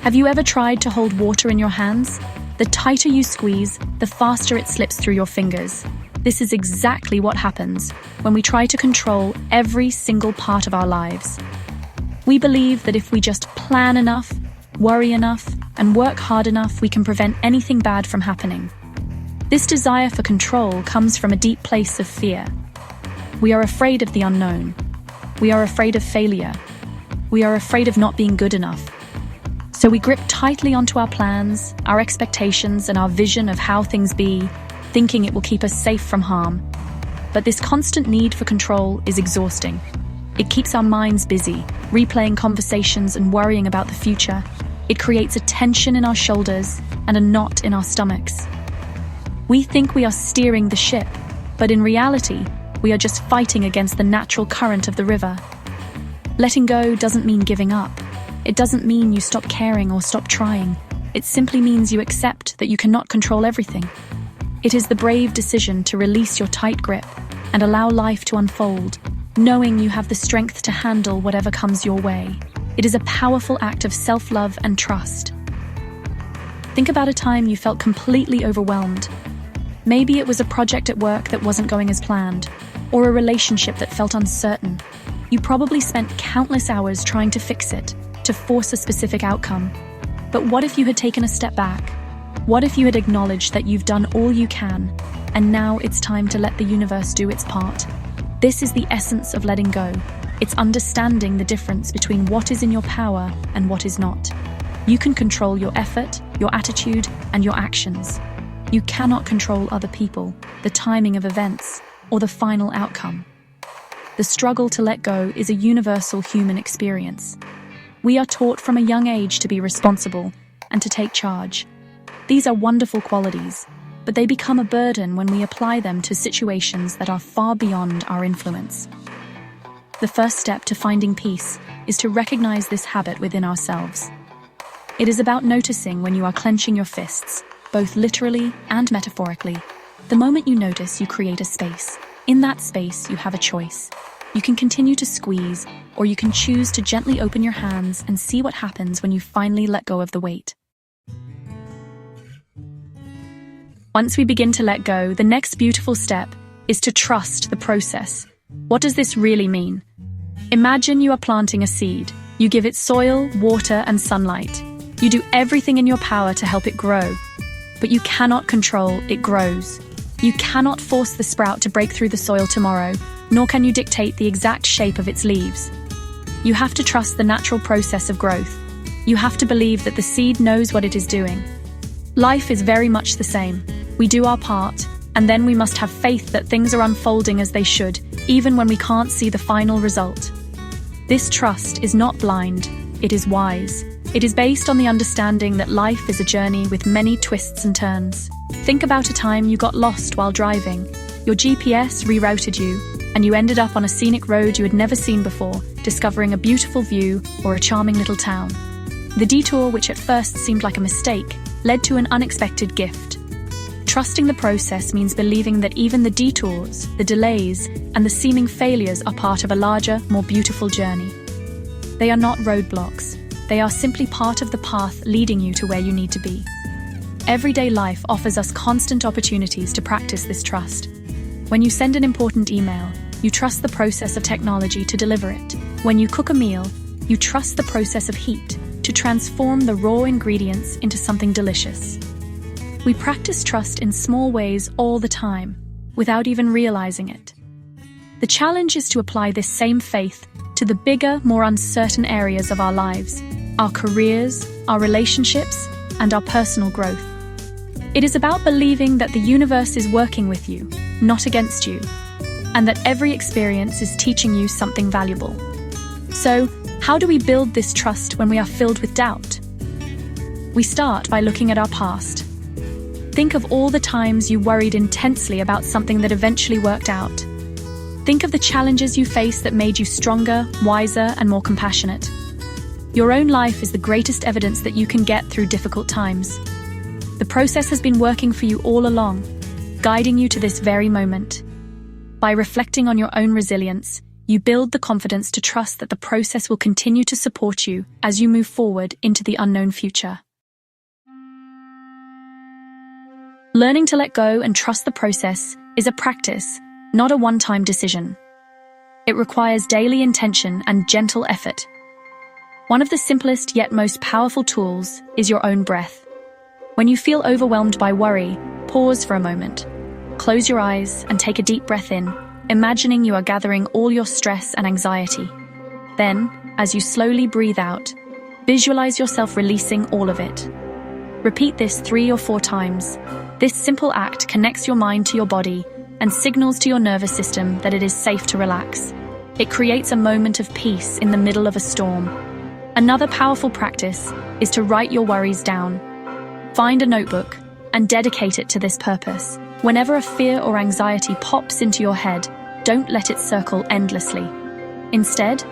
Have you ever tried to hold water in your hands? The tighter you squeeze, the faster it slips through your fingers. This is exactly what happens when we try to control every single part of our lives. We believe that if we just plan enough, worry enough, and work hard enough, we can prevent anything bad from happening. This desire for control comes from a deep place of fear. We are afraid of the unknown. We are afraid of failure. We are afraid of not being good enough. So we grip tightly onto our plans, our expectations, and our vision of how things be, thinking it will keep us safe from harm. But this constant need for control is exhausting. It keeps our minds busy, replaying conversations and worrying about the future. It creates a tension in our shoulders and a knot in our stomachs. We think we are steering the ship, but in reality, we are just fighting against the natural current of the river. Letting go doesn't mean giving up. It doesn't mean you stop caring or stop trying. It simply means you accept that you cannot control everything. It is the brave decision to release your tight grip and allow life to unfold, knowing you have the strength to handle whatever comes your way. It is a powerful act of self-love and trust. Think about a time you felt completely overwhelmed. Maybe it was a project at work that wasn't going as planned, or a relationship that felt uncertain. You probably spent countless hours trying to fix it, to force a specific outcome. But what if you had taken a step back? What if you had acknowledged that you've done all you can, and now it's time to let the universe do its part? This is the essence of letting go. It's understanding the difference between what is in your power and what is not. You can control your effort, your attitude, and your actions. You cannot control other people, the timing of events, or the final outcome. The struggle to let go is a universal human experience. We are taught from a young age to be responsible and to take charge. These are wonderful qualities, but they become a burden when we apply them to situations that are far beyond our influence. The first step to finding peace is to recognize this habit within ourselves. It is about noticing when you are clenching your fists, both literally and metaphorically. The moment you notice, you create a space. In that space, you have a choice. You can continue to squeeze, or you can choose to gently open your hands and see what happens when you finally let go of the weight. Once we begin to let go, the next beautiful step is to trust the process. What does this really mean? Imagine you are planting a seed. You give it soil, water, and sunlight. You do everything in your power to help it grow. But you cannot control it grows. You cannot force the sprout to break through the soil tomorrow, nor can you dictate the exact shape of its leaves. You have to trust the natural process of growth. You have to believe that the seed knows what it is doing. Life is very much the same. We do our part, and then we must have faith that things are unfolding as they should, even when we can't see the final result. This trust is not blind, it is wise. It is based on the understanding that life is a journey with many twists and turns. Think about a time you got lost while driving. Your GPS rerouted you, and you ended up on a scenic road you had never seen before, discovering a beautiful view or a charming little town. The detour, which at first seemed like a mistake, led to an unexpected gift. Trusting the process means believing that even the detours, the delays, and the seeming failures are part of a larger, more beautiful journey. They are not roadblocks. They are simply part of the path leading you to where you need to be. Everyday life offers us constant opportunities to practice this trust. When you send an important email, you trust the process of technology to deliver it. When you cook a meal, you trust the process of heat to transform the raw ingredients into something delicious. We practice trust in small ways all the time, without even realizing it. The challenge is to apply this same faith to the bigger, more uncertain areas of our lives, our careers, our relationships, and our personal growth. It is about believing that the universe is working with you, not against you, and that every experience is teaching you something valuable. So, how do we build this trust when we are filled with doubt? We start by looking at our past. Think of all the times you worried intensely about something that eventually worked out. Think of the challenges you faced that made you stronger, wiser, and more compassionate. Your own life is the greatest evidence that you can get through difficult times. The process has been working for you all along, guiding you to this very moment. By reflecting on your own resilience, you build the confidence to trust that the process will continue to support you as you move forward into the unknown future. Learning to let go and trust the process is a practice, not a one-time decision. It requires daily intention and gentle effort. One of the simplest yet most powerful tools is your own breath. When you feel overwhelmed by worry, pause for a moment. Close your eyes and take a deep breath in, imagining you are gathering all your stress and anxiety. Then, as you slowly breathe out, visualize yourself releasing all of it. Repeat this 3 or 4 times. This simple act connects your mind to your body and signals to your nervous system that it is safe to relax. It creates a moment of peace in the middle of a storm. Another powerful practice is to write your worries down. Find a notebook and dedicate it to this purpose. Whenever a fear or anxiety pops into your head, don't let it circle endlessly. Instead,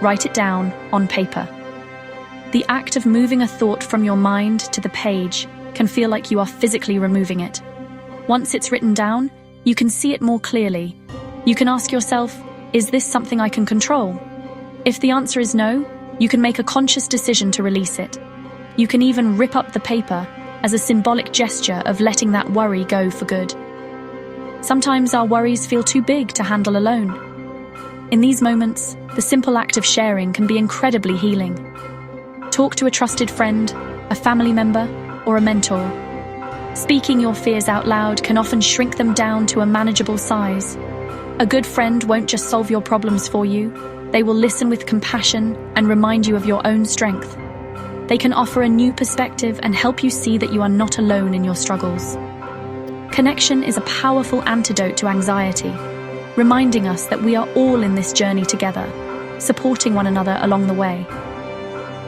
write it down on paper. The act of moving a thought from your mind to the page can feel like you are physically removing it. Once it's written down, you can see it more clearly. You can ask yourself, is this something I can control? If the answer is no, you can make a conscious decision to release it. You can even rip up the paper as a symbolic gesture of letting that worry go for good. Sometimes our worries feel too big to handle alone. In these moments, the simple act of sharing can be incredibly healing. Talk to a trusted friend, a family member, or a mentor. Speaking your fears out loud can often shrink them down to a manageable size. A good friend won't just solve your problems for you, they will listen with compassion and remind you of your own strength. They can offer a new perspective and help you see that you are not alone in your struggles. Connection is a powerful antidote to anxiety, reminding us that we are all in this journey together, supporting one another along the way.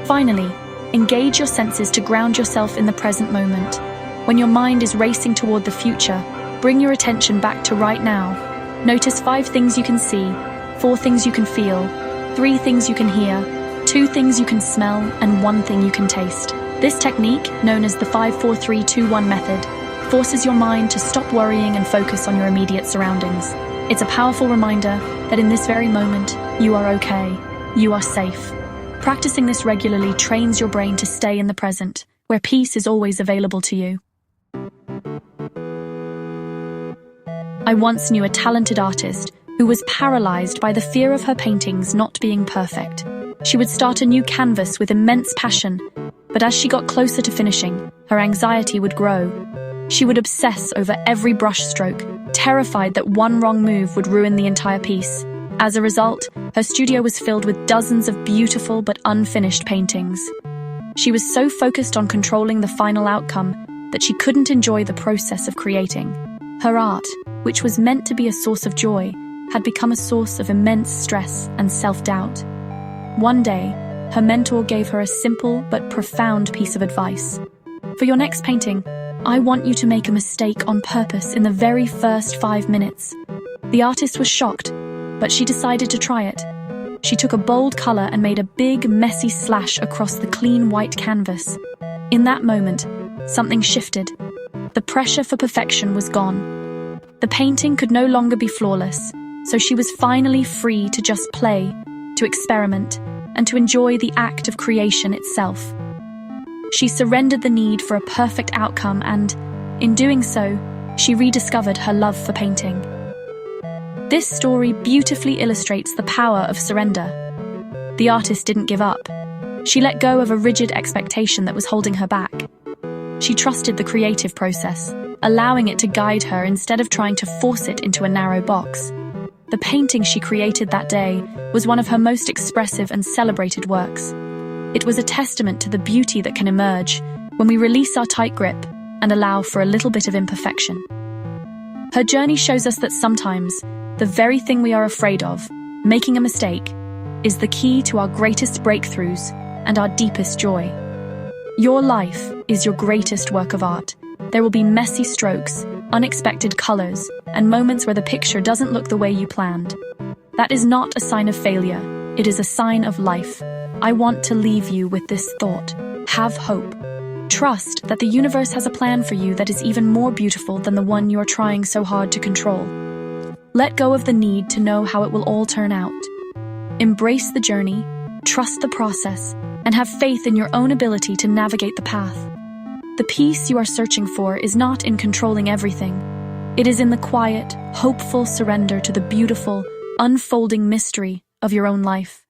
Finally, engage your senses to ground yourself in the present moment. When your mind is racing toward the future, bring your attention back to right now. Notice 5 things you can see, 4 things you can feel, 3 things you can hear, 2 things you can smell, and 1 thing you can taste. This technique, known as the 5-4-3-2-1 method, forces your mind to stop worrying and focus on your immediate surroundings. It's a powerful reminder that in this very moment, you are okay, you are safe. Practicing this regularly trains your brain to stay in the present, where peace is always available to you. I once knew a talented artist who was paralyzed by the fear of her paintings not being perfect. She would start a new canvas with immense passion, but as she got closer to finishing, her anxiety would grow. She would obsess over every brush stroke, terrified that one wrong move would ruin the entire piece. As a result, her studio was filled with dozens of beautiful but unfinished paintings. She was so focused on controlling the final outcome that she couldn't enjoy the process of creating. Her art, which was meant to be a source of joy, had become a source of immense stress and self-doubt. One day, her mentor gave her a simple but profound piece of advice. For your next painting, I want you to make a mistake on purpose in the very first 5 minutes. The artist was shocked, but she decided to try it. She took a bold color and made a big, messy slash across the clean white canvas. In that moment, something shifted. The pressure for perfection was gone. The painting could no longer be flawless, so she was finally free to just play, to experiment, and to enjoy the act of creation itself. She surrendered the need for a perfect outcome and, in doing so, she rediscovered her love for painting. This story beautifully illustrates the power of surrender. The artist didn't give up. She let go of a rigid expectation that was holding her back. She trusted the creative process, allowing it to guide her instead of trying to force it into a narrow box. The painting she created that day was one of her most expressive and celebrated works. It was a testament to the beauty that can emerge when we release our tight grip and allow for a little bit of imperfection. Her journey shows us that sometimes the very thing we are afraid of, making a mistake, is the key to our greatest breakthroughs and our deepest joy. Your life is your greatest work of art. There will be messy strokes, unexpected colors, and moments where the picture doesn't look the way you planned. That is not a sign of failure. It is a sign of life. I want to leave you with this thought. Have hope. Trust that the universe has a plan for you that is even more beautiful than the one you are trying so hard to control. Let go of the need to know how it will all turn out. Embrace the journey, trust the process, and have faith in your own ability to navigate the path. The peace you are searching for is not in controlling everything. It is in the quiet, hopeful surrender to the beautiful, unfolding mystery of your own life.